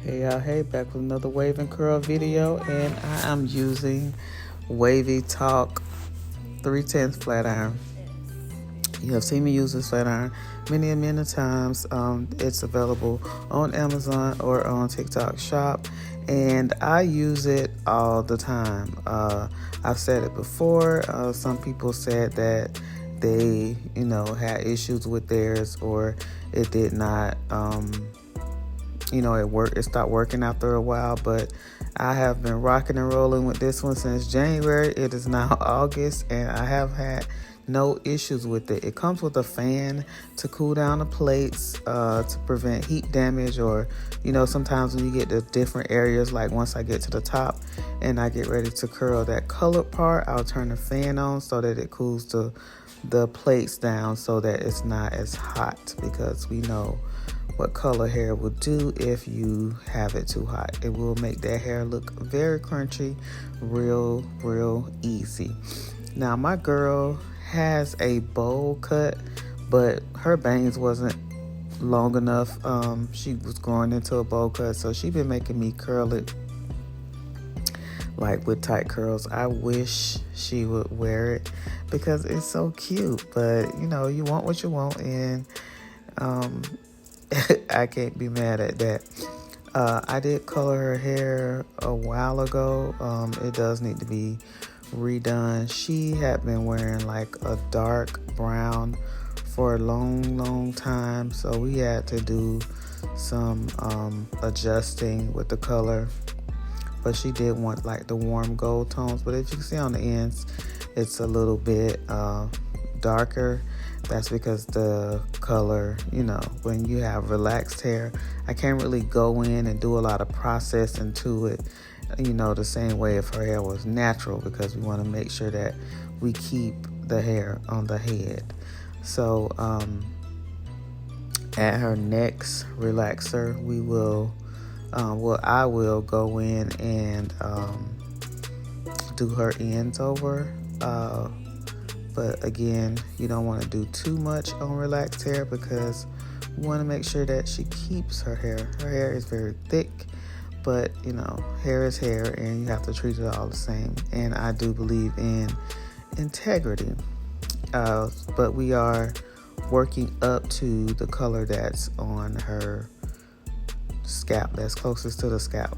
Hey y'all, hey, back with another wave and curl video, and I am using Wavy Talk 3/10 flat iron. You have seen me use this flat iron many times. It's available on Amazon or on TikTok Shop, and I use it all the time. I've said it before. Some people said that they, had issues with theirs, or it did not. It stopped working after a while, but I have been rocking and rolling with this one since January. It is now August, and I have had no issues with it. It comes with a fan to cool down the plates, to prevent heat damage, or, sometimes when you get to different areas, like once I get to the top and I get ready to curl that colored part, I'll turn the fan on so that it cools the plates down so that it's not as hot, because we know what color hair will do if you have it too hot. It will make that hair look very crunchy, real easy. Now, my girl has a bowl cut, but her bangs wasn't long enough. She was growing into a bowl cut, so she been making me curl it like with tight curls. I wish she would wear it because it's so cute, but you want what you want, and I can't be mad at that. I did color her hair a while ago. It does need to be redone. She had been wearing like a dark brown for a long time, so we had to do some adjusting with the color. But she did want like the warm gold tones, but if you can see on the ends, it's a little bit darker. That's because the color, when you have relaxed hair, I can't really go in and do a lot of processing to it, the same way if her hair was natural, because we want to make sure that we keep the hair on the head. So at her next relaxer, I will go in and do her ends over. But again, you don't want to do too much on relaxed hair, because we want to make sure that she keeps her hair. Her hair is very thick, but hair is hair, and you have to treat it all the same. And I do believe in integrity. But we are working up to the color that's on her scalp, that's closest to the scalp.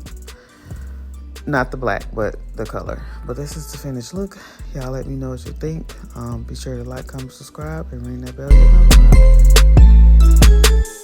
Not the black, but the color. But this is the finished look. Y'all let me know what you think. Be sure to like, comment, subscribe, and ring that bell to get notified.